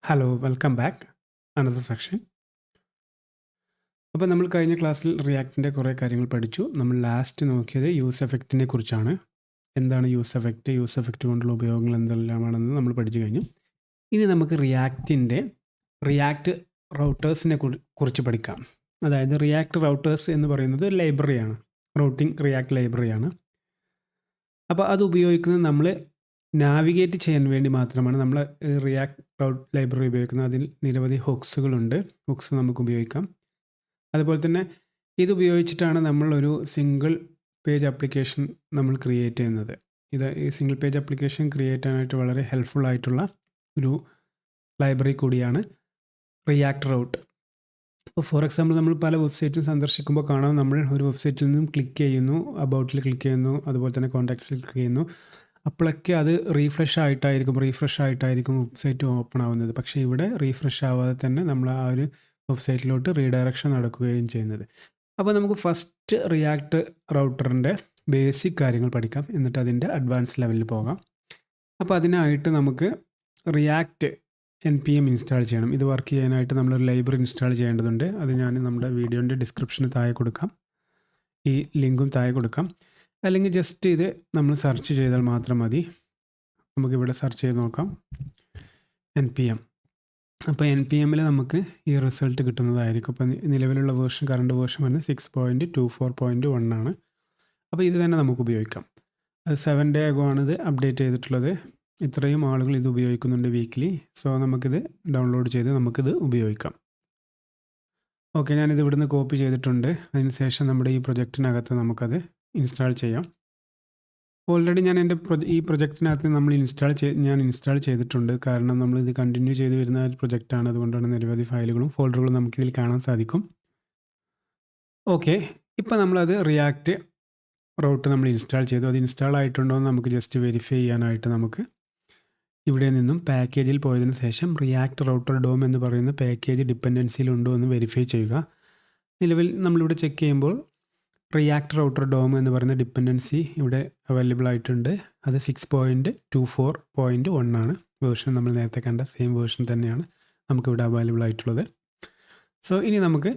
Hello, welcome back. Another section. അപ്പോൾ നമ്മൾ കഴിഞ്ഞ ക്ലാസ്സിൽ റിയാക്റ്റിൻ്റെ കുറേ കാര്യങ്ങൾ പഠിച്ചു. നമ്മൾ ലാസ്റ്റ് നോക്കിയത് യൂസ് എഫക്റ്റിനെ കുറിച്ചാണ്. എന്താണ് യൂസ് എഫക്റ്റ് കൊണ്ടുള്ള ഉപയോഗങ്ങൾ എന്തെല്ലാമാണെന്ന് നമ്മൾ പഠിച്ചു കഴിഞ്ഞു. ഇനി നമുക്ക് റിയാക്റ്റ് റൗട്ടേഴ്സിനെ കുറിച്ച് പഠിക്കാം. അതായത് റിയാക്റ്റ് റൗട്ടേഴ്സ് എന്ന് പറയുന്നത് ലൈബ്രറിയാണ്, റൂട്ടിംഗ് റിയാക്റ്റ് ലൈബ്രറിയാണ്. അപ്പോൾ അത് ഉപയോഗിക്കുന്നത് നമ്മൾ നാവിഗേറ്റ് ചെയ്യാൻ വേണ്ടി മാത്രമാണ് നമ്മൾ റിയാക്ട് റൗട്ട് ലൈബ്രറി ഉപയോഗിക്കുന്നത്. അതിൽ നിരവധി ഹുക്സുകളുണ്ട്. ഹുക്സ് നമുക്ക് ഉപയോഗിക്കാം. അതുപോലെ തന്നെ ഇത് ഉപയോഗിച്ചിട്ടാണ് നമ്മൾ ഒരു സിംഗിൾ പേജ് ആപ്ലിക്കേഷൻ നമ്മൾ ക്രിയേറ്റ് ചെയ്യുന്നത്. ഈ സിംഗിൾ പേജ് ആപ്ലിക്കേഷൻ ക്രിയേറ്റ് ചെയ്യാനായിട്ട് വളരെ ഹെൽപ്ഫുൾ ആയിട്ടുള്ള ഒരു ലൈബ്രറി കൂടിയാണ് റിയാക്ട് റൗട്ട്. ഇപ്പോൾ ഫോർ എക്സാമ്പിൾ നമ്മൾ പല വെബ്സൈറ്റും സന്ദർശിക്കുമ്പോൾ കാണാം, നമ്മൾ ഒരു വെബ്സൈറ്റിൽ നിന്നും ക്ലിക്ക് ചെയ്യുന്നു, അബൌട്ടിൽ ക്ലിക്ക് ചെയ്യുന്നു, അതുപോലെ തന്നെ കോൺടാക്ട്സിൽ ക്ലിക്ക് ചെയ്യുന്നു. അപ്പോഴൊക്കെ അത് റീഫ്രഷ് ആയിട്ടായിരിക്കും വെബ്സൈറ്റ് ഓപ്പൺ ആവുന്നത്. പക്ഷേ ഇവിടെ റീഫ്രഷ് ആവാതെ തന്നെ നമ്മൾ ആ ഒരു വെബ്സൈറ്റിലോട്ട് റീഡയറക്ഷൻ നടക്കുകയും ചെയ്യുന്നത്. അപ്പോൾ നമുക്ക് ഫസ്റ്റ് റിയാക്ട് റൗട്ടറിൻ്റെ ബേസിക് കാര്യങ്ങൾ പഠിക്കാം, എന്നിട്ട് അതിൻ്റെ അഡ്വാൻസ് ലെവലിൽ പോകാം. അപ്പോൾ അതിനായിട്ട് നമുക്ക് റിയാക്റ്റ് NPM ഇൻസ്റ്റാൾ ചെയ്യണം. ഇത് വർക്ക് ചെയ്യാനായിട്ട് നമ്മളൊരു ലൈബ്രറി ഇൻസ്റ്റാൾ ചെയ്യേണ്ടതുണ്ട്. അത് ഞാൻ നമ്മുടെ വീഡിയോൻ്റെ ഡിസ്ക്രിപ്ഷന് താഴെ കൊടുക്കാം, ഈ ലിങ്കും താഴെ കൊടുക്കാം. അല്ലെങ്കിൽ ജസ്റ്റ് ഇത് നമ്മൾ സെർച്ച് ചെയ്താൽ മാത്രം മതി. നമുക്കിവിടെ സെർച്ച് ചെയ്ത് നോക്കാം NPM. അപ്പോൾ NPMൽ നമുക്ക് ഈ റിസൾട്ട് കിട്ടുന്നതായിരിക്കും. അപ്പോൾ നിലവിലുള്ള കറണ്ട് വേർഷൻ വരുന്നത് 6.24.1 ആണ്. അപ്പോൾ ഇത് തന്നെ നമുക്ക് ഉപയോഗിക്കാം. അത് 7 ഡേ ago ആണ് ഇത് അപ്ഡേറ്റ് ചെയ്തിട്ടുള്ളത്. ഇത്രയും ആളുകൾ ഇത് ഉപയോഗിക്കുന്നുണ്ട് വീക്ക്ലി. സോ നമുക്കിത് ഡൗൺലോഡ് ചെയ്ത് നമുക്കിത് ഉപയോഗിക്കാം. ഓക്കെ, ഞാനിത് ഇവിടുന്ന് കോപ്പി ചെയ്തിട്ടുണ്ട്. അതിനുശേഷം നമ്മുടെ ഈ പ്രൊജക്റ്റിനകത്ത് നമുക്കത് ഇൻസ്റ്റാൾ ചെയ്യാം. ഓൾറെഡി ഞാൻ എൻ്റെ ഈ പ്രൊജക്റ്റിനകത്ത് ഞാൻ ഇൻസ്റ്റാൾ ചെയ്തിട്ടുണ്ട്. കാരണം നമ്മളിത് കണ്ടിന്യൂ ചെയ്ത് വരുന്ന ഒരു പ്രൊജക്റ്റാണ്. അതുകൊണ്ടാണ് നിരവധി ഫയലുകളും ഫോൾഡറുകളും നമുക്കിതിൽ കാണാൻ സാധിക്കും. ഓക്കെ, ഇപ്പം നമ്മളത് റിയാക്റ്റ് റൗട്ട് നമ്മൾ ഇൻസ്റ്റാൾ ചെയ്തു. അത് ഇൻസ്റ്റാൾ ആയിട്ടുണ്ടോ എന്ന് നമുക്ക് ജസ്റ്റ് വെരിഫൈ ചെയ്യാനായിട്ട് നമുക്ക് ഇവിടെ നിന്നും പാക്കേജിൽ പോയതിനു ശേഷം റിയാക്ട് റൗട്ടർ ഡോം എന്ന് പറയുന്ന പാക്കേജ് ഡിപ്പെൻഡൻസിയിലുണ്ടോ എന്ന് വെരിഫൈ ചെയ്യുക. നിലവിൽ നമ്മളിവിടെ ചെക്ക് ചെയ്യുമ്പോൾ റിയാക്ട് റൗട്ടർ ഡോം എന്ന് പറയുന്ന ഡിപ്പെൻഡൻസി ഇവിടെ അവൈലബിൾ ആയിട്ടുണ്ട്. അത് 6.24.1 ആണ് വേർഷൻ. നമ്മൾ നേരത്തെ കണ്ട സെയിം വേർഷൻ തന്നെയാണ് നമുക്കിവിടെ അവൈലബിൾ ആയിട്ടുള്ളത്. സോ ഇനി നമുക്ക്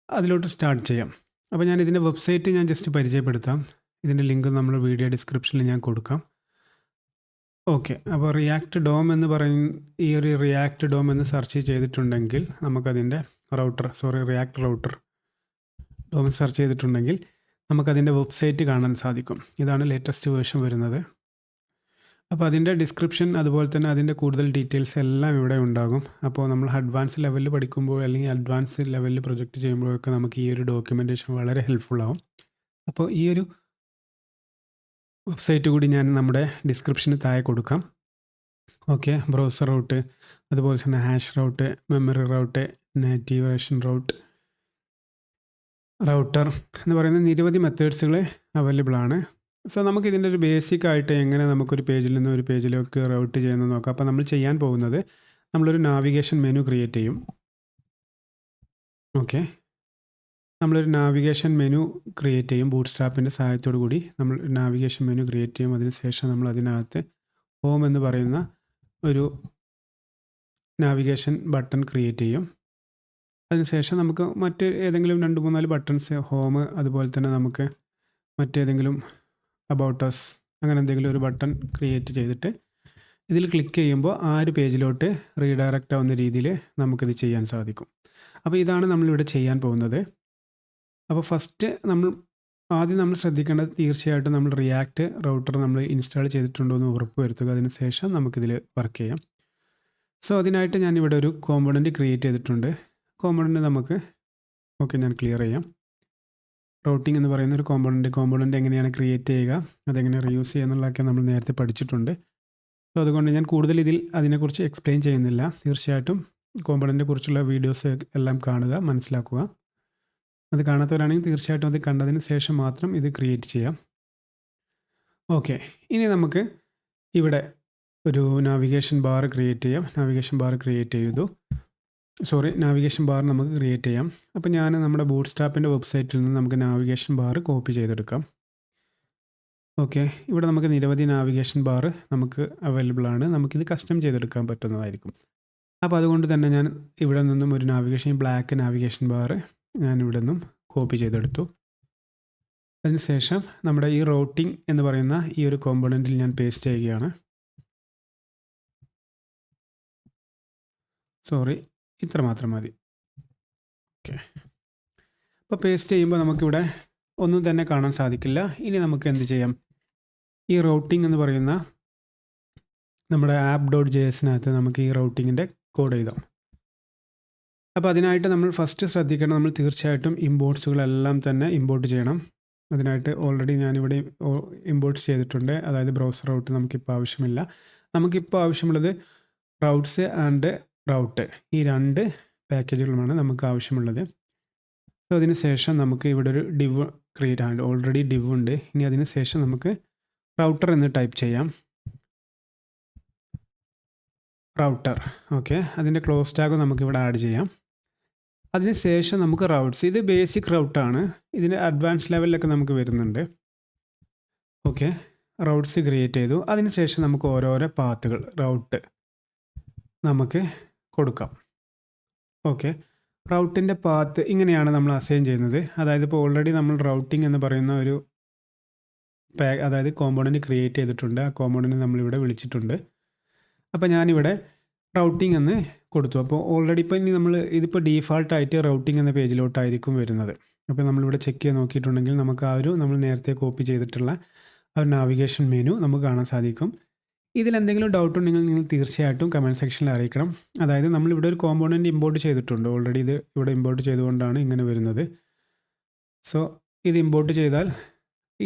അതിലോട്ട് സ്റ്റാർട്ട് ചെയ്യാം. അപ്പോൾ ഞാൻ ഇതിൻ്റെ വെബ്സൈറ്റ് ഞാൻ ജസ്റ്റ് പരിചയപ്പെടുത്താം. ഇതിൻ്റെ ലിങ്ക് നമ്മൾ വീഡിയോ ഡിസ്ക്രിപ്ഷനിൽ ഞാൻ കൊടുക്കാം. ഓക്കെ, അപ്പോൾ റിയാക്ട് ഡോം എന്ന് ഈ ഒരു റിയാക്ട് ഡോം എന്ന് സെർച്ച് ചെയ്തിട്ടുണ്ടെങ്കിൽ നമുക്കതിൻ്റെ റിയാക്ട് റൗട്ടർ ഡോം സെർച്ച് ചെയ്തിട്ടുണ്ടെങ്കിൽ നമുക്കതിൻ്റെ വെബ്സൈറ്റ് കാണാൻ സാധിക്കും. ഇതാണ് ലേറ്റസ്റ്റ് വേർഷൻ വരുന്നത്. അപ്പോൾ അതിൻ്റെ ഡിസ്ക്രിപ്ഷൻ അതുപോലെ തന്നെ അതിൻ്റെ കൂടുതൽ ഡീറ്റെയിൽസ് എല്ലാം ഇവിടെ ഉണ്ടാകും. അപ്പോൾ നമ്മൾ അഡ്വാൻസ് ലെവലിൽ പഠിക്കുമ്പോൾ അല്ലെങ്കിൽ അഡ്വാൻസ് ലെവലിൽ പ്രൊജക്റ്റ് ചെയ്യുമ്പോഴൊക്കെ നമുക്ക് ഈ ഒരു ഡോക്യുമെൻറ്റേഷൻ വളരെ ഹെൽപ്ഫുൾ ആവും. അപ്പോൾ ഈ ഒരു വെബ്സൈറ്റ് കൂടി ഞാൻ നമ്മുടെ ഡിസ്ക്രിപ്ഷന് താഴെ കൊടുക്കാം. ഓക്കെ, ബ്രൗസർ റൗട്ട്, അതുപോലെ തന്നെ hash route, memory route, navigation router എന്ന് പറയുന്ന നിരവധി മെത്തേഡ്സുകൾ അവൈലബിൾ ആണ്. സോ നമുക്കിതിൻ്റെ ഒരു ബേസിക് ആയിട്ട് എങ്ങനെ നമുക്കൊരു പേജിൽ നിന്ന് ഒരു പേജിലേക്ക് റൗട്ട് ചെയ്യുന്നത് നോക്കാം. അപ്പോൾ നമ്മൾ ചെയ്യാൻ പോകുന്നത്, നമ്മളൊരു നാവിഗേഷൻ മെനു ക്രിയേറ്റ് ചെയ്യും. ഓക്കെ, നമ്മളൊരു നാവിഗേഷൻ മെനു ക്രിയേറ്റ് ചെയ്യും. ബൂട്ട്സ്ട്രാപ്പിൻ്റെ സഹായത്തോടു കൂടി നമ്മൾ നാവിഗേഷൻ മെനു ക്രിയേറ്റ് ചെയ്യും. അതിനുശേഷം നമ്മൾ അതിനകത്ത് ഹോം എന്ന് പറയുന്ന ഒരു നാവിഗേഷൻ ബട്ടൺ ക്രിയേറ്റ് ചെയ്യും. അതിനുശേഷം നമുക്ക് മറ്റ് ഏതെങ്കിലും 2-3-4 ബട്ടൺസ്, ഹോം, അതുപോലെ തന്നെ നമുക്ക് മറ്റേതെങ്കിലും അബൌട്ട് അസ്, അങ്ങനെ എന്തെങ്കിലും ഒരു ബട്ടൺ ക്രിയേറ്റ് ചെയ്തിട്ട് ഇതിൽ ക്ലിക്ക് ചെയ്യുമ്പോൾ ആ ഒരു പേജിലോട്ട് റീഡയറക്റ്റ് ആവുന്ന രീതിയിൽ നമുക്കിത് ചെയ്യാൻ സാധിക്കും. അപ്പോൾ ഇതാണ് നമ്മളിവിടെ ചെയ്യാൻ പോകുന്നത്. അപ്പോൾ ആദ്യം നമ്മൾ ശ്രദ്ധിക്കേണ്ടത്, തീർച്ചയായിട്ടും നമ്മൾ റിയാക്റ്റ് റൗട്ടർ നമ്മൾ ഇൻസ്റ്റാൾ ചെയ്തിട്ടുണ്ടോ എന്ന് ഉറപ്പ് വരുത്തുക. അതിന് ശേഷം നമുക്കിതിൽ വർക്ക് ചെയ്യാം. സോ അതിനായിട്ട് ഞാനിവിടെ ഒരു കോമ്പണൻറ്റ് ക്രിയേറ്റ് ചെയ്തിട്ടുണ്ട്. കോമ്പണൻറ്റ് ഞാൻ ക്ലിയർ ചെയ്യാം. റൗട്ടിംഗ് എന്ന് പറയുന്ന ഒരു കോമ്പണൻറ്റ് എങ്ങനെയാണ് ക്രിയേറ്റ് ചെയ്യുക, അതെങ്ങനെ റീയൂസ് ചെയ്യുക എന്നുള്ളതൊക്കെ നമ്മൾ നേരത്തെ പഠിച്ചിട്ടുണ്ട്. സോ അതുകൊണ്ട് ഞാൻ കൂടുതൽ അതിനെക്കുറിച്ച് എക്സ്പ്ലെയിൻ ചെയ്യുന്നില്ല. തീർച്ചയായിട്ടും കോമ്പണൻറ്റിനെ കുറിച്ചുള്ള വീഡിയോസ് എല്ലാം കാണുക, മനസ്സിലാക്കുക. അത് കാണാത്തവരാണെങ്കിൽ തീർച്ചയായിട്ടും അത് കണ്ടതിന് ശേഷം മാത്രം ഇത് ക്രിയേറ്റ് ചെയ്യാം. ഓക്കെ, ഇനി നമുക്ക് ഇവിടെ ഒരു നാവിഗേഷൻ ബാർ ക്രിയേറ്റ് ചെയ്യാം. നാവിഗേഷൻ ബാർ നമുക്ക് ക്രിയേറ്റ് ചെയ്യാം. അപ്പോൾ ഞാൻ നമ്മുടെ ബൂട്ട്സ്ട്രാപ്പിൻ്റെ വെബ്സൈറ്റിൽ നിന്ന് നമുക്ക് നാവിഗേഷൻ ബാർ കോപ്പി ചെയ്തെടുക്കാം. ഓക്കെ, ഇവിടെ നമുക്ക് നിരവധി നാവിഗേഷൻ ബാർ നമുക്ക് അവൈലബിൾ ആണ്. നമുക്കിത് കസ്റ്റം ചെയ്തെടുക്കാൻ പറ്റുന്നതായിരിക്കും. അപ്പോൾ അതുകൊണ്ട് തന്നെ ഞാൻ ഇവിടെ നിന്നും ഒരു നാവിഗേഷൻ ബ്ലാക്ക് നാവിഗേഷൻ ബാർ ഞാൻ ഇവിടെ നിന്നും കോപ്പി ചെയ്തെടുത്തു. അതിനുശേഷം നമ്മുടെ ഈ റൗട്ടിംഗ് എന്ന് പറയുന്ന ഈ ഒരു കോമ്പോണൻറ്റിൽ ഞാൻ പേസ്റ്റ് ചെയ്യുകയാണ്. സോറി, ഇത്ര മാത്രം മതി. ഓക്കെ, അപ്പോൾ പേസ്റ്റ് ചെയ്യുമ്പോൾ നമുക്കിവിടെ ഒന്നും തന്നെ കാണാൻ സാധിക്കില്ല. ഇനി നമുക്ക് എന്ത് ചെയ്യാം, ഈ റൗട്ടിംഗ് എന്ന് പറയുന്ന നമ്മുടെ app.jsനകത്ത് നമുക്ക് ഈ റൗട്ടിങ്ങിൻ്റെ കോഡ് എഴുതാം. അപ്പോൾ അതിനായിട്ട് നമ്മൾ ഫസ്റ്റ് ശ്രദ്ധിക്കണം, നമ്മൾ തീർച്ചയായിട്ടും ഇമ്പോർട്ട്സുകളെല്ലാം തന്നെ ഇമ്പോർട്ട് ചെയ്യണം. അതിനായിട്ട് ഓൾറെഡി ഞാനിവിടെ ഇമ്പോർട്ട് ചെയ്തിട്ടുണ്ട്. അതായത് ബ്രൗസർ റൗട്ട് നമുക്കിപ്പോൾ ആവശ്യമില്ല. നമുക്കിപ്പോൾ ആവശ്യമുള്ളത് റൗട്ട്സ് ആൻഡ് റൗട്ട്, ഈ 2 പാക്കേജുകളുമാണ് നമുക്ക് ആവശ്യമുള്ളത്. സോ അതിന് ശേഷം നമുക്ക് ഇവിടെ ഒരു ഡിവ് ക്രിയേറ്റ് ആണ്, ഓൾറെഡി ഡിവ് ഉണ്ട്. ഇനി അതിന് ശേഷം നമുക്ക് റൗട്ടർ എന്ന് ടൈപ്പ് ചെയ്യാം. Router, okay. അതിൻ്റെ ക്ലോസ് ടാഗ് നമുക്കിവിടെ ആഡ് ചെയ്യാം. അതിന് ശേഷം നമുക്ക് റൗട്ട്സ്, ഇത് ബേസിക് റൗട്ടാണ്. ഇതിൻ്റെ അഡ്വാൻസ് ലെവലിലൊക്കെ നമുക്ക് വരുന്നുണ്ട്. ഓക്കെ, റൗട്ട്സ് ക്രിയേറ്റ് ചെയ്തു. അതിന് ശേഷം നമുക്ക് ഓരോരോ പാത്തുകൾ റൗട്ട് നമുക്ക് കൊടുക്കാം. ഓക്കെ, റൗട്ടിൻ്റെ പാത്ത് ഇങ്ങനെയാണ് നമ്മൾ അസൈൻ ചെയ്യുന്നത്. അതായത് ഇപ്പോൾ ഓൾറെഡി നമ്മൾ റൗട്ടിംഗ് എന്ന് പറയുന്ന ഒരു അതായത് കോമ്പോണൻറ്റ് ക്രിയേറ്റ് ചെയ്തിട്ടുണ്ട്. ആ കോമ്പോണൻറ്റ് നമ്മളിവിടെ വിളിച്ചിട്ടുണ്ട്. അപ്പോൾ ഞാനിവിടെ റൗട്ടിംഗ് എന്ന് കൊടുത്തു. അപ്പോൾ ഓൾറെഡി ഇപ്പോൾ ഇനി നമ്മൾ ഇതിപ്പോൾ ഡീഫാൾട്ടായിട്ട് റൗട്ടിംഗ് എന്ന പേജിലോട്ടായിരിക്കും വരുന്നത്. അപ്പോൾ നമ്മളിവിടെ ചെക്ക് ചെയ്ത് നോക്കിയിട്ടുണ്ടെങ്കിൽ നമുക്ക് ആ ഒരു നമ്മൾ നേരത്തെ കോപ്പി ചെയ്തിട്ടുള്ള ആ ഒരു നാവിഗേഷൻ മെനു നമുക്ക് കാണാൻ സാധിക്കും. ഇതിലെന്തെങ്കിലും ഡൗട്ട് ഉണ്ടെങ്കിൽ നിങ്ങൾ തീർച്ചയായിട്ടും കമൻറ്റ് സെക്ഷനിൽ അറിയിക്കണം. അതായത് നമ്മളിവിടെ ഒരു കോമ്പോണൻറ്റ് ഇമ്പോർട്ട് ചെയ്തിട്ടുണ്ട്. ഓൾറെഡി ഇത് ഇവിടെ ഇമ്പോർട്ട് ചെയ്തുകൊണ്ടാണ് ഇങ്ങനെ വരുന്നത്. സോ ഇത് ഇമ്പോർട്ട് ചെയ്താൽ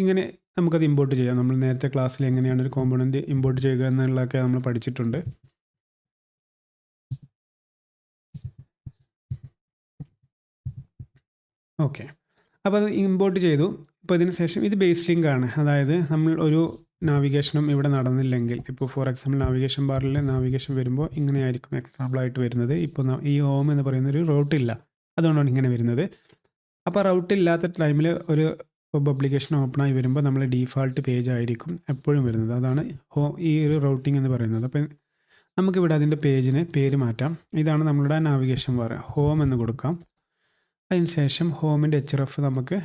ഇങ്ങനെ നമുക്കത് ഇമ്പോർട്ട് ചെയ്യാം. നമ്മൾ നേരത്തെ ക്ലാസ്സിൽ എങ്ങനെയാണ് ഒരു കോമ്പോണൻറ്റ് ഇമ്പോർട്ട് ചെയ്യുക എന്നുള്ളതൊക്കെ നമ്മൾ പഠിച്ചിട്ടുണ്ട്. ഓക്കെ, അപ്പോൾ അത് ഇമ്പോർട്ട് ചെയ്തു. ഇപ്പോൾ ഇതിന് ശേഷം ഇത് ബേസ് ലിങ്ക് ആണ്. അതായത് നമ്മൾ ഒരു നാവിഗേഷനും ഇവിടെ നടന്നില്ലെങ്കിൽ, ഇപ്പോൾ ഫോർ എക്സാമ്പിൾ നാവിഗേഷൻ ബാറിൽ നാവിഗേഷൻ വരുമ്പോൾ ഇങ്ങനെയായിരിക്കും എക്സാമ്പിളായിട്ട് വരുന്നത്. ഇപ്പോൾ ഈ ഹോം എന്ന് പറയുന്ന ഒരു റൗട്ടില്ല, അതുകൊണ്ടാണ് ഇങ്ങനെ വരുന്നത്. അപ്പോൾ റൗട്ട് ഇല്ലാത്ത ടൈമിൽ ഒരു പബ്ലിക്കേഷൻ ഓപ്പണായി വരുമ്പോൾ നമ്മൾ ഡീഫാൾട്ട് പേജ് ആയിരിക്കും എപ്പോഴും വരുന്നത്. അതാണ് ഈ ഒരു റൗട്ടിംഗ് എന്ന് പറയുന്നത്. അപ്പോൾ നമുക്കിവിടെ അതിൻ്റെ പേജിന് പേര് മാറ്റാം. ഇതാണ് നമ്മളുടെ നാവിഗേഷൻ ബാർ, ഹോം എന്ന് കൊടുക്കാം. അതിന് ശേഷം ഹോമിൻ്റെ href നമുക്ക്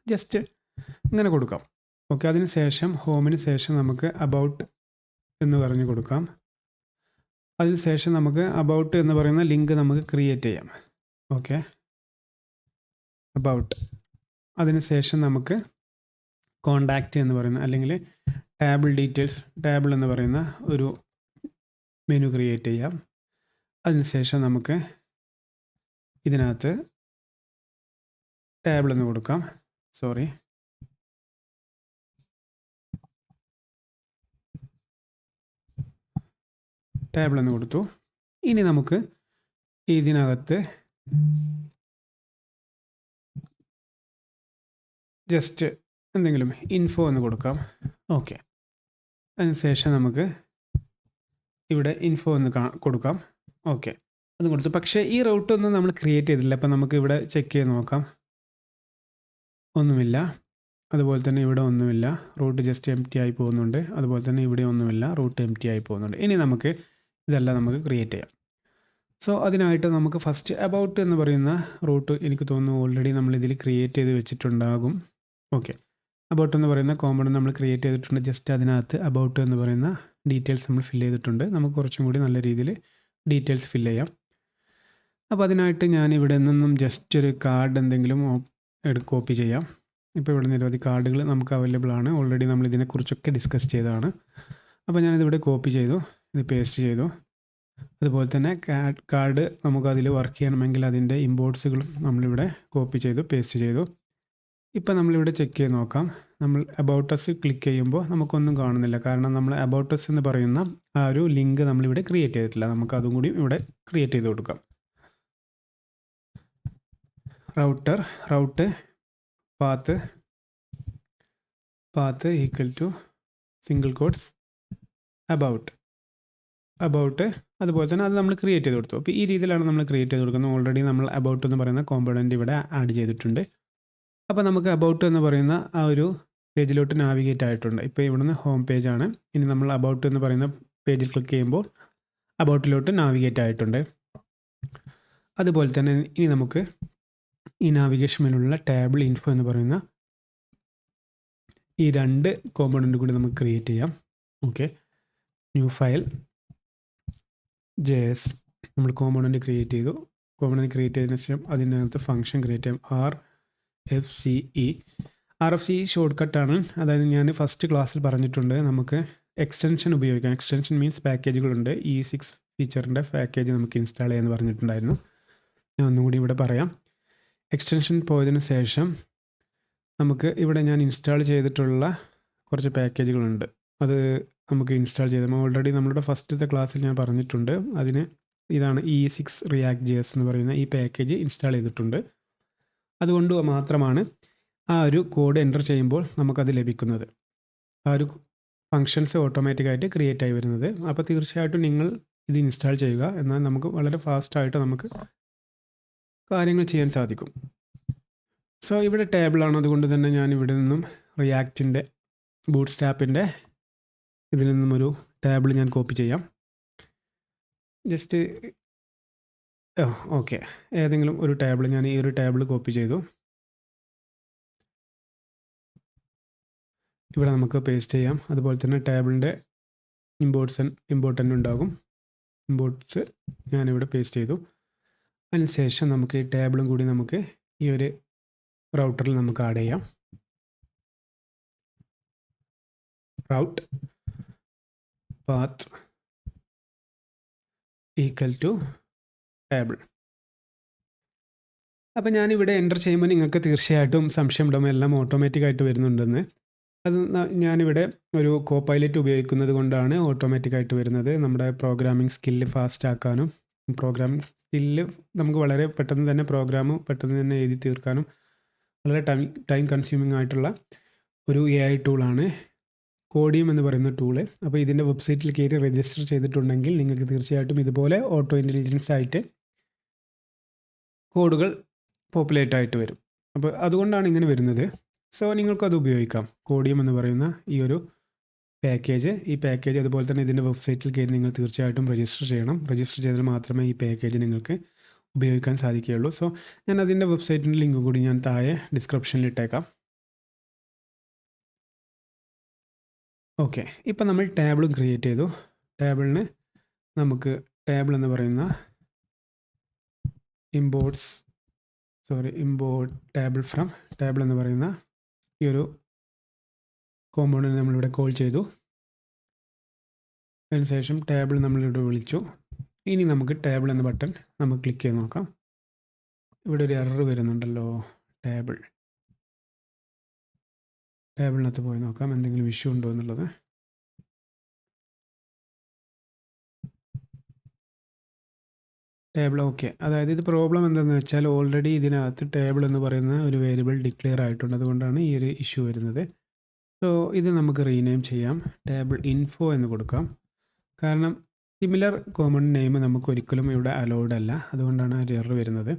ജസ്റ്റ് ഇങ്ങനെ കൊടുക്കാം. ഓക്കെ, അതിന് ശേഷം ഹോമിന് ശേഷം നമുക്ക് അബൌട്ട് എന്ന് പറഞ്ഞ് കൊടുക്കാം. അതിന് ശേഷം നമുക്ക് അബൌട്ട് എന്ന് പറയുന്ന ലിങ്ക് നമുക്ക് ക്രിയേറ്റ് ചെയ്യാം. Okay, about. അതിന് ശേഷം നമുക്ക് കോണ്ടാക്റ്റ് എന്ന് പറയുന്ന അല്ലെങ്കിൽ ടേബിൾ ഡീറ്റെയിൽസ്, ടേബിൾ എന്ന് പറയുന്ന ഒരു മെനു ക്രിയേറ്റ് ചെയ്യാം. അതിന് ശേഷം നമുക്ക് ഇതിനകത്ത് ടേബിൾ എന്ന് കൊടുക്കാം. സോറി, ടേബിൾ എന്ന് കൊടുത്തു. ഇനി നമുക്ക് ഇതിനകത്ത് ജസ്റ്റ് എന്തെങ്കിലും ഇൻഫോ എന്ന് കൊടുക്കാം. ഓക്കെ, അതിനുശേഷം നമുക്ക് ഇവിടെ ഇൻഫോ എന്ന് കൊടുക്കാം. ഓക്കെ, അത് കൊടുത്തു. പക്ഷേ ഈ റൗട്ടൊന്നും നമ്മൾ ക്രിയേറ്റ് ചെയ്തില്ല. അപ്പോൾ നമുക്ക് ഇവിടെ ചെക്ക് ചെയ്ത് നോക്കാം, ഒന്നുമില്ല. അതുപോലെ തന്നെ ഇവിടെ ഒന്നുമില്ല, റൂട്ട് ജസ്റ്റ് എംപ്റ്റി ആയി പോകുന്നുണ്ട്. അതുപോലെ തന്നെ ഇവിടെ ഒന്നുമില്ല, റൂട്ട് എംപ്റ്റി ആയി പോകുന്നുണ്ട്. ഇനി നമുക്ക് ഇതെല്ലാം നമുക്ക് ക്രിയേറ്റ് ചെയ്യാം. സോ അതിനായിട്ട് നമുക്ക് ഫസ്റ്റ് അബൌട്ട് എന്ന് പറയുന്ന റൂട്ട് എനിക്ക് തോന്നുന്നു ഓൾറെഡി നമ്മൾ ഇതിൽ ക്രിയേറ്റ് ചെയ്ത് വെച്ചിട്ടുണ്ടാകും. ഓക്കെ, അബൌട്ട് എന്ന് പറയുന്ന കോമ്പൗണ്ട് നമ്മൾ ക്രിയേറ്റ് ചെയ്തിട്ടുണ്ട്. ജസ്റ്റ് അതിനകത്ത് അബൌട്ട് എന്ന് പറയുന്ന ഡീറ്റെയിൽസ് നമ്മൾ ഫില്ല് ചെയ്തിട്ടുണ്ട്. നമുക്ക് കുറച്ചും കൂടി നല്ല രീതിയിൽ ഡീറ്റെയിൽസ് ഫില്ല് ചെയ്യാം. അപ്പോൾ അതിനായിട്ട് ഞാൻ ഇവിടെ നിന്നും ജസ്റ്റ് ഒരു കാർഡ് എന്തെങ്കിലും കോപ്പി ചെയ്യാം. ഇപ്പോൾ ഇവിടെ നിരവധി കാർഡുകൾ നമുക്ക് അവൈലബിൾ ആണ്. ഓൾറെഡി നമ്മൾ ഇതിനെക്കുറിച്ചൊക്കെ ഡിസ്കസ് ചെയ്തതാണ്. അപ്പോൾ ഞാനിതിവിടെ കോപ്പി ചെയ്തു, ഇത് പേസ്റ്റ് ചെയ്തു. അതുപോലെ തന്നെ കാർഡ് നമുക്ക് അതിൽ വർക്ക് ചെയ്യണമെങ്കിൽ അതിൻ്റെ ഇമ്പോർട്ട്സുകളും നമ്മളിവിടെ കോപ്പി ചെയ്തു പേസ്റ്റ് ചെയ്തു. ഇപ്പോൾ നമ്മളിവിടെ ചെക്ക് ചെയ്ത് നോക്കാം. നമ്മൾ അബൌട്ട് അസ് ക്ലിക്ക് ചെയ്യുമ്പോൾ നമുക്കൊന്നും കാണുന്നില്ല. കാരണം നമ്മൾ അബൌട്ട് അസ് എന്ന് പറയുന്ന ആ ഒരു ലിങ്ക് നമ്മളിവിടെ ക്രിയേറ്റ് ചെയ്തിട്ടില്ല. നമുക്ക് അതും കൂടി ഇവിടെ ക്രിയേറ്റ് ചെയ്ത് കൊടുക്കാം. Route path equal to single quotes about അതുപോലെ തന്നെ അത് നമ്മൾ ക്രിയേറ്റ് ചെയ്ത് കൊടുത്തു. അപ്പോൾ ഈ രീതിയിലാണ് നമ്മൾ ക്രിയേറ്റ് ചെയ്ത് കൊടുക്കുന്നത്. ഓൾറെഡി നമ്മൾ അബൌട്ട് എന്ന് പറയുന്ന കോമ്പണൻറ്റ് ഇവിടെ ആഡ് ചെയ്തിട്ടുണ്ട്. അപ്പോൾ നമുക്ക് അബൌട്ട് എന്ന് പറയുന്ന ആ ഒരു പേജിലോട്ട് നാവിഗേറ്റ് ആയിട്ടുണ്ട്. ഇപ്പോൾ ഇവിടുന്ന് ഹോം പേജാണ്. ഇനി നമ്മൾ അബൌട്ട് എന്ന് പറയുന്ന പേജിൽ ക്ലിക്ക് ചെയ്യുമ്പോൾ അബൌട്ടിലോട്ട് നാവിഗേറ്റ് ആയിട്ടുണ്ട്. അതുപോലെ തന്നെ ഇനി നമുക്ക് ഈ നാവിഗേഷൻ മെനുവിലുള്ള ടേബിൾ ഇൻഫോ എന്ന് പറയുന്ന ഈ 2 കോമ്പണൻ്റ് കൂടി നമുക്ക് ക്രിയേറ്റ് ചെയ്യാം. ഓക്കെ, ന്യൂ ഫയൽ JS നമ്മൾ കോമ്പണൻ്റ് ക്രിയേറ്റ് ചെയ്തു. കോമ്പണൻ്റ് ക്രിയേറ്റ് ചെയ്തതിന് ശേഷം അതിനകത്ത് ഫംഗ്ഷൻ ക്രിയേറ്റ് ചെയ്യാം. RFCE ഷോർട്ട് കട്ടാണ്. അതായത് ഞാൻ ഫസ്റ്റ് ക്ലാസ്സിൽ പറഞ്ഞിട്ടുണ്ട് നമുക്ക് എക്സ്റ്റൻഷൻ ഉപയോഗിക്കാം. എക്സ്റ്റൻഷൻ മീൻസ് പാക്കേജുകളുണ്ട്. E6 ഫീച്ചറിൻ്റെ പാക്കേജ് നമുക്ക് ഇൻസ്റ്റാൾ ചെയ്യാമെന്ന് പറഞ്ഞിട്ടുണ്ടായിരുന്നു. ഞാൻ ഒന്നും കൂടി ഇവിടെ പറയാം. എക്സ്റ്റൻഷൻ പോയതിന് ശേഷം നമുക്ക് ഇവിടെ ഞാൻ ഇൻസ്റ്റാൾ ചെയ്തിട്ടുള്ള കുറച്ച് പാക്കേജുകളുണ്ട്. അത് നമുക്ക് ഇൻസ്റ്റാൾ ചെയ്ത് ഓൾറെഡി നമ്മളുടെ ഫസ്റ്റത്തെ ക്ലാസ്സിൽ ഞാൻ പറഞ്ഞിട്ടുണ്ട്. അതിന് ഇതാണ് E6 React.js എന്ന് പറയുന്ന ഈ പാക്കേജ് ഇൻസ്റ്റാൾ ചെയ്തിട്ടുണ്ട്. അതുകൊണ്ട് മാത്രമാണ് ആ ഒരു കോഡ് എൻ്റർ ചെയ്യുമ്പോൾ നമുക്കത് ലഭിക്കുന്നത്. ആ ഒരു ഫങ്ഷൻസ് ഓട്ടോമാറ്റിക്കായിട്ട് ക്രിയേറ്റ് ആയി വരുന്നത്. അപ്പോൾ തീർച്ചയായിട്ടും നിങ്ങൾ ഇത് ഇൻസ്റ്റാൾ ചെയ്യുക. എന്നാൽ നമുക്ക് വളരെ ഫാസ്റ്റായിട്ട് നമുക്ക് കാര്യങ്ങൾ ചെയ്യാൻ സാധിക്കും. സോ ഇവിടെ ടേബിളാണ്. അതുകൊണ്ട് തന്നെ ഞാൻ ഇവിടെ നിന്നും റിയാക്റ്റിൻ്റെ ബൂട്ട് സ്റ്റാപ്പിൻ്റെ ഇതിൽ നിന്നും ഒരു ടേബിൾ ഞാൻ കോപ്പി ചെയ്യാം. ജസ്റ്റ് ഓക്കെ, ഏതെങ്കിലും ഒരു ടേബിൾ ഞാൻ ഈ ഒരു ടേബിൾ കോപ്പി ചെയ്തു. ഇവിടെ നമുക്ക് പേസ്റ്റ് ചെയ്യാം. അതുപോലെ തന്നെ ടേബിളിൻ്റെ ഇമ്പോർട്ടൻ്റ് ഉണ്ടാകും. ഇമ്പോർട്ട്സ് ഞാനിവിടെ പേസ്റ്റ് ചെയ്തു. അതിനുശേഷം നമുക്ക് ഈ ടേബിളും കൂടി നമുക്ക് ഈ ഒരു റൗട്ടറിൽ നമുക്ക് ആഡ് ചെയ്യാം. Route path equal to table. അപ്പോൾ ഞാനിവിടെ എൻ്റർ ചെയ്യുമ്പോൾ നിങ്ങൾക്ക് തീർച്ചയായിട്ടും സംശയം ഉണ്ടാകും എല്ലാം ഓട്ടോമാറ്റിക്കായിട്ട് വരുന്നുണ്ടെന്ന്. അത് ഞാനിവിടെ ഒരു കോപ്പൈലറ്റ് ഉപയോഗിക്കുന്നത് കൊണ്ടാണ് ഓട്ടോമാറ്റിക്കായിട്ട് വരുന്നത്. നമ്മുടെ പ്രോഗ്രാമിംഗ് സ്കില്ല് ഫാസ്റ്റ് ആക്കാനും പ്രോഗ്രാമിംഗ് സ്കില്ല് നമുക്ക് വളരെ പെട്ടെന്ന് തന്നെ പെട്ടെന്ന് തന്നെ എഴുതി തീർക്കാനും വളരെ ടൈം കൺസ്യൂമിംഗ് ആയിട്ടുള്ള ഒരു AI ടൂളാണ് കോഡിയം എന്ന് പറയുന്ന ടൂള്. അപ്പോൾ ഇതിൻ്റെ വെബ്സൈറ്റിൽ കയറി രജിസ്റ്റർ ചെയ്തിട്ടുണ്ടെങ്കിൽ നിങ്ങൾക്ക് തീർച്ചയായിട്ടും ഇതുപോലെ ഓട്ടോ ഇൻ്റലിജൻസ് ആയിട്ട് കോഡുകൾ പോപ്പുലേറ്റ് ആയിട്ട് വരും. അപ്പോൾ അതുകൊണ്ടാണ് ഇങ്ങനെ വരുന്നത്. സോ നിങ്ങൾക്കത് ഉപയോഗിക്കാം. കോഡിയം എന്ന് പറയുന്ന ഈ ഒരു പാക്കേജ്. ഈ പാക്കേജ് അതുപോലെ തന്നെ ഇതിൻ്റെ വെബ്സൈറ്റിൽ കയറി നിങ്ങൾ തീർച്ചയായിട്ടും രജിസ്റ്റർ ചെയ്യണം. രജിസ്റ്റർ ചെയ്താൽ മാത്രമേ ഈ പാക്കേജ് നിങ്ങൾക്ക് ഉപയോഗിക്കാൻ സാധിക്കുകയുള്ളൂ. സോ ഞാൻ അതിൻ്റെ വെബ്സൈറ്റിൻ്റെ ലിങ്ക് കൂടി ഞാൻ താഴെ ഡിസ്ക്രിപ്ഷനിൽ ഇട്ടേക്കാം. ഓക്കെ, ഇപ്പം നമ്മൾ ടേബിളും ക്രിയേറ്റ് ചെയ്തു. ടേബിളിന് നമുക്ക് ടേബിൾ എന്ന് പറയുന്ന ഇമ്പോർട്ട് ടേബിൾ ഫ്രം ടേബിൾ എന്ന് പറയുന്ന ഈ ഒരു കോമ്പൗണ്ടിനെ നമ്മളിവിടെ കോൾ ചെയ്തു. അതിനുശേഷം ടേബിൾ നമ്മളിവിടെ വിളിച്ചു. ഇനി നമുക്ക് ടേബിൾ എന്ന ബട്ടൺ നമുക്ക് ക്ലിക്ക് ചെയ്ത് നോക്കാം. ഇവിടെ ഒരു എറർ വരുന്നുണ്ടല്ലോ. ടേബിളിനകത്ത് പോയി നോക്കാം എന്തെങ്കിലും ഇഷ്യൂ ഉണ്ടോ എന്നുള്ളത്. Table okay. അതായത് ഇത് പ്രോബ്ലം എന്താണെന്ന് വെച്ചാൽ ഓൾറെഡി ഇതിനകത്ത് ടേബിൾ എന്ന് പറയുന്ന ഒരു വേരിയബിൾ ഡിക്ലെയർ ആയിട്ടുണ്ട്. അതുകൊണ്ടാണ് ഈ ഒരു ഇഷ്യൂ വരുന്നത്. സോ ഇത് നമുക്ക് റീനെയിം ചെയ്യാം. ടേബിൾ ഇൻഫോ എന്ന് കൊടുക്കാം. കാരണം സിമിലർ കോമൺ നെയിം നമുക്ക് ഒരിക്കലും ഇവിടെ അലൗഡ് അല്ല. അതുകൊണ്ടാണ് ഒരു എറർ വരുന്നത്.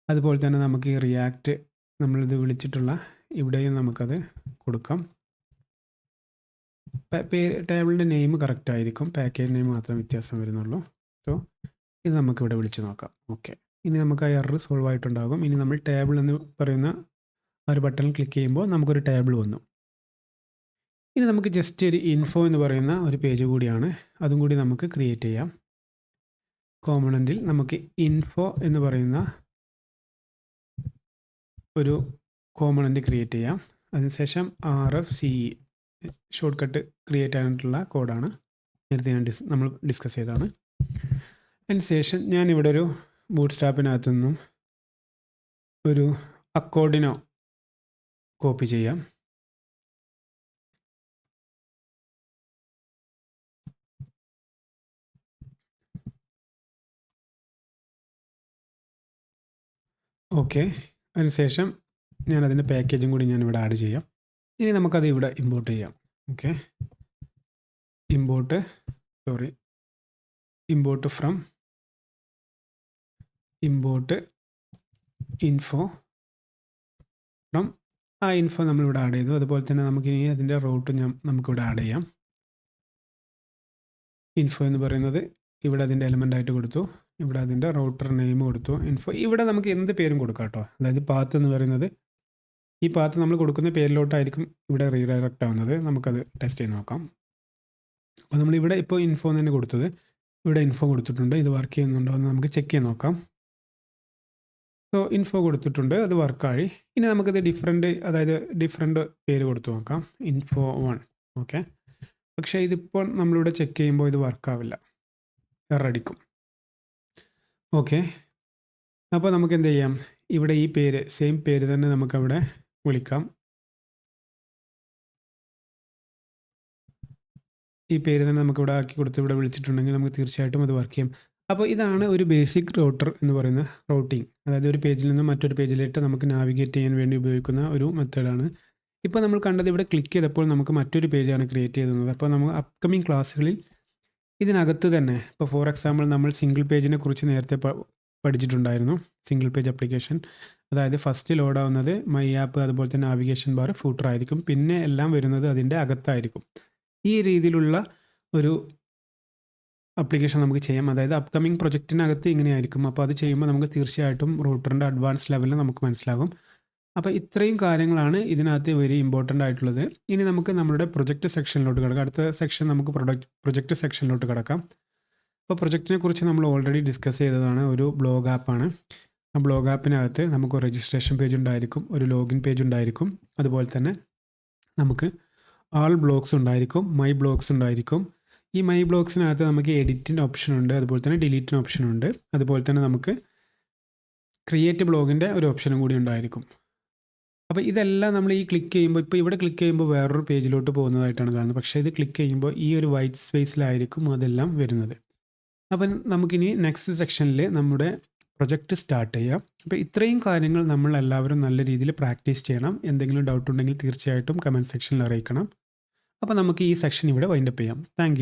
അതുപോലെ തന്നെ നമുക്ക് ഈ റിയാക്റ്റ് നമ്മളിത് വിളിച്ചിട്ടുള്ള ഇവിടെയും നമുക്കത് കൊടുക്കാം. ടേബിളിൻ്റെ നെയിം കറക്റ്റ് ആയിരിക്കും. പാക്കേജ് നെയിം മാത്രം വ്യത്യാസം വരുന്നുള്ളൂ. സോ ഇത് നമുക്കിവിടെ വിളിച്ച് നോക്കാം. ഓക്കെ, ഇനി നമുക്ക് ആ എറർ സോൾവ് ആയിട്ടുണ്ടാകും. ഇനി നമ്മൾ ടേബിൾ എന്ന് പറയുന്ന ആ ഒരു ബട്ടണിൽ ക്ലിക്ക് ചെയ്യുമ്പോൾ നമുക്കൊരു ടേബിൾ വന്നു. ഇനി നമുക്ക് ജസ്റ്റ് ഒരു ഇൻഫോ എന്ന് പറയുന്ന ഒരു പേജ് കൂടിയാണ്. അതും കൂടി നമുക്ക് ക്രിയേറ്റ് ചെയ്യാം. കോമ്പണൻറ്റിൽ നമുക്ക് ഇൻഫോ എന്ന് പറയുന്ന ഒരു കോമ്പണൻറ്റ് ക്രിയേറ്റ് ചെയ്യാം. അതിനുശേഷം RFCE ഷോർട്ട് കട്ട് ക്രിയേറ്റ് ആയിട്ടുള്ള കോഡാണ്. നേരത്തെ നമ്മൾ ഡിസ്കസ് ചെയ്തതാണ്. അതിനുശേഷം ഞാനിവിടെ ഒരു ബൂട്ട് സ്റ്റാപ്പിനകത്തു നിന്നും ഒരു അക്കോർഡിനോ കോപ്പി ചെയ്യാം. ഓക്കെ, അതിനുശേഷം ഞാനതിൻ്റെ പാക്കേജും കൂടി ഞാനിവിടെ ആഡ് ചെയ്യാം. ഇനി നമുക്കത് ഇവിടെ ഇമ്പോർട്ട് ചെയ്യാം. Okay, import from import info from ആ ഇൻഫോ നമ്മളിവിടെ ആഡ് ചെയ്തു. അതുപോലെ തന്നെ നമുക്കിനി അതിൻ്റെ റൂട്ട് നമുക്കിവിടെ ആഡ് ചെയ്യാം. ഇൻഫോ എന്ന് പറയുന്നത് ഇവിടെ അതിൻ്റെ എലമെൻ്റ് ആയിട്ട് കൊടുത്തു. ഇവിടെ അതിൻ്റെ റൗട്ടർ നെയിം കൊടുത്തു. ഇൻഫോ ഇവിടെ നമുക്ക് എന്ത് പേരും കൊടുക്കാം കേട്ടോ. അതായത് പാത്ത് എന്ന് പറയുന്നത് ഈ പാത്ത് നമ്മൾ കൊടുക്കുന്ന പേരിലോട്ടായിരിക്കും ഇവിടെ റീഡയറക്റ്റ് ആവുന്നത്. നമുക്കത് ടെസ്റ്റ് ചെയ്ത് നോക്കാം. അപ്പോൾ നമ്മളിവിടെ ഇപ്പോൾ ഇൻഫോ എന്ന് തന്നെ കൊടുത്തത്. ഇവിടെ ഇൻഫോ കൊടുത്തിട്ടുണ്ട്. ഇത് വർക്ക് ചെയ്യുന്നുണ്ടോ എന്ന് നമുക്ക് ചെക്ക് ചെയ്ത് നോക്കാം. സോ ഇൻഫോ കൊടുത്തിട്ടുണ്ട്, അത് വർക്കായി. ഇനി നമുക്കിത് ഡിഫറെൻറ്റ് പേര് കൊടുത്തു നോക്കാം. ഇൻഫോ 1. ഓക്കെ, പക്ഷേ ഇതിപ്പോൾ നമ്മളിവിടെ ചെക്ക് ചെയ്യുമ്പോൾ ഇത് വർക്കാവില്ല, എറർ അടിക്കും. ഓക്കെ, അപ്പോൾ നമുക്ക് എന്ത് ചെയ്യാം, ഇവിടെ ഈ പേര് സെയിം പേര് തന്നെ നമുക്കവിടെ വിളിക്കാം. ഈ പേര് തന്നെ നമുക്കിവിടെ ആക്കി കൊടുത്ത് ഇവിടെ വിളിച്ചിട്ടുണ്ടെങ്കിൽ നമുക്ക് തീർച്ചയായിട്ടും അത് വർക്ക് ചെയ്യും. അപ്പോൾ ഇതാണ് ഒരു ബേസിക് റൗട്ടർ എന്ന് പറയുന്ന റൗട്ടിങ്. അതായത് ഒരു പേജിൽ നിന്ന് മറ്റൊരു പേജിലേക്ക് നമുക്ക് നാവിഗേറ്റ് ചെയ്യാൻ വേണ്ടി ഉപയോഗിക്കുന്ന ഒരു മെത്തേഡാണ്. ഇപ്പോൾ നമ്മൾ കണ്ടത് ഇവിടെ ക്ലിക്ക് ചെയ്തപ്പോൾ നമുക്ക് മറ്റൊരു പേജാണ് ക്രിയേറ്റ് ചെയ്തത്. അപ്പോൾ നമ്മൾ അപ്കമിങ് ക്ലാസ്സുകളിൽ ഇതിനകത്ത് തന്നെ, ഇപ്പോൾ ഫോർ എക്സാമ്പിൾ നമ്മൾ സിംഗിൾ പേജിനെ കുറിച്ച് നേരത്തെ പഠിച്ചിട്ടുണ്ടായിരുന്നു. സിംഗിൾ പേജ് ആപ്ലിക്കേഷൻ, അതായത് ഫസ്റ്റ് ലോഡ് ആവുന്നത് മൈ ആപ്പ്, അതുപോലെ തന്നെ നാവിഗേഷൻ ബാർ, ഫൂട്ടർ ആയിരിക്കും. പിന്നെ എല്ലാം വരുന്നത് അതിൻ്റെ അകത്തായിരിക്കും. ഈ രീതിയിലുള്ള ഒരു ആപ്ലിക്കേഷൻ നമുക്ക് ചെയ്യാം. അതായത് അപ്കമിങ് പ്രൊജക്റ്റിനകത്ത് ഇങ്ങനെയായിരിക്കും. അപ്പോൾ അത് ചെയ്യുമ്പോൾ നമുക്ക് തീർച്ചയായിട്ടും റൂട്ടറിൻ്റെ അഡ്വാൻസ് ലെവലിൽ നമുക്ക് മനസ്സിലാകും. അപ്പോൾ ഇത്രയും കാര്യങ്ങളാണ് ഇതിനകത്ത് വെരി ഇമ്പോർട്ടൻ്റ് ആയിട്ടുള്ളത്. ഇനി നമുക്ക് നമ്മുടെ പ്രൊജക്റ്റ് സെക്ഷനിലോട്ട് കിടക്കാം. അടുത്ത സെക്ഷൻ നമുക്ക് പ്രൊജക്റ്റ് സെക്ഷനിലോട്ട് കിടക്കാം. അപ്പോൾ പ്രൊജക്റ്റിനെ കുറിച്ച് നമ്മൾ ഓൾറെഡി ഡിസ്കസ് ചെയ്തതാണ്. ഒരു ബ്ലോഗ് ആപ്പാണ്. ആ ബ്ലോഗ് ആപ്പിനകത്ത് നമുക്ക് രജിസ്ട്രേഷൻ പേജ് ഉണ്ടായിരിക്കും, ഒരു ലോഗിൻ പേജ് ഉണ്ടായിരിക്കും, അതുപോലെ തന്നെ നമുക്ക് ആൾ ബ്ലോഗ്സ് ഉണ്ടായിരിക്കും, മൈ ബ്ലോഗ്സ് ഉണ്ടായിരിക്കും. ഈ മൈ ബ്ലോഗ്സിനകത്ത് നമുക്ക് എഡിറ്റിൻ്റെ ഓപ്ഷൻ ഉണ്ട്, അതുപോലെ തന്നെ ഡിലീറ്റിൻ്റെ ഓപ്ഷൻ ഉണ്ട്, അതുപോലെ തന്നെ നമുക്ക് ക്രിയേറ്റ് ബ്ലോഗിൻ്റെ ഒരു ഓപ്ഷനും കൂടി ഉണ്ടായിരിക്കും. അപ്പോൾ ഇതെല്ലാം നമ്മൾ ഈ ക്ലിക്ക് ചെയ്യുമ്പോൾ, ഇപ്പോൾ ഇവിടെ ക്ലിക്ക് ചെയ്യുമ്പോൾ വേറൊരു പേജിലോട്ട് പോകുന്നതായിട്ടാണ് കാണുന്നത്. പക്ഷേ ഇത് ക്ലിക്ക് ചെയ്യുമ്പോൾ ഈ ഒരു വൈറ്റ് സ്പേസിലായിരിക്കും അതെല്ലാം വരുന്നത്. അപ്പം നമുക്കിനി നെക്സ്റ്റ് സെക്ഷനിൽ നമ്മുടെ പ്രൊജക്റ്റ് സ്റ്റാർട്ട് ചെയ്യാം. അപ്പോൾ ഇത്രയും കാര്യങ്ങൾ നമ്മൾ എല്ലാവരും നല്ല രീതിയിൽ പ്രാക്ടീസ് ചെയ്യണം. എന്തെങ്കിലും ഡൗട്ട് ഉണ്ടെങ്കിൽ തീർച്ചയായിട്ടും കമൻറ്റ് സെക്ഷനിൽ അറിയിക്കണം. അപ്പോൾ നമുക്ക് ഈ സെക്ഷൻ ഇവിടെ വൈൻഡപ്പ് ചെയ്യാം. താങ്ക്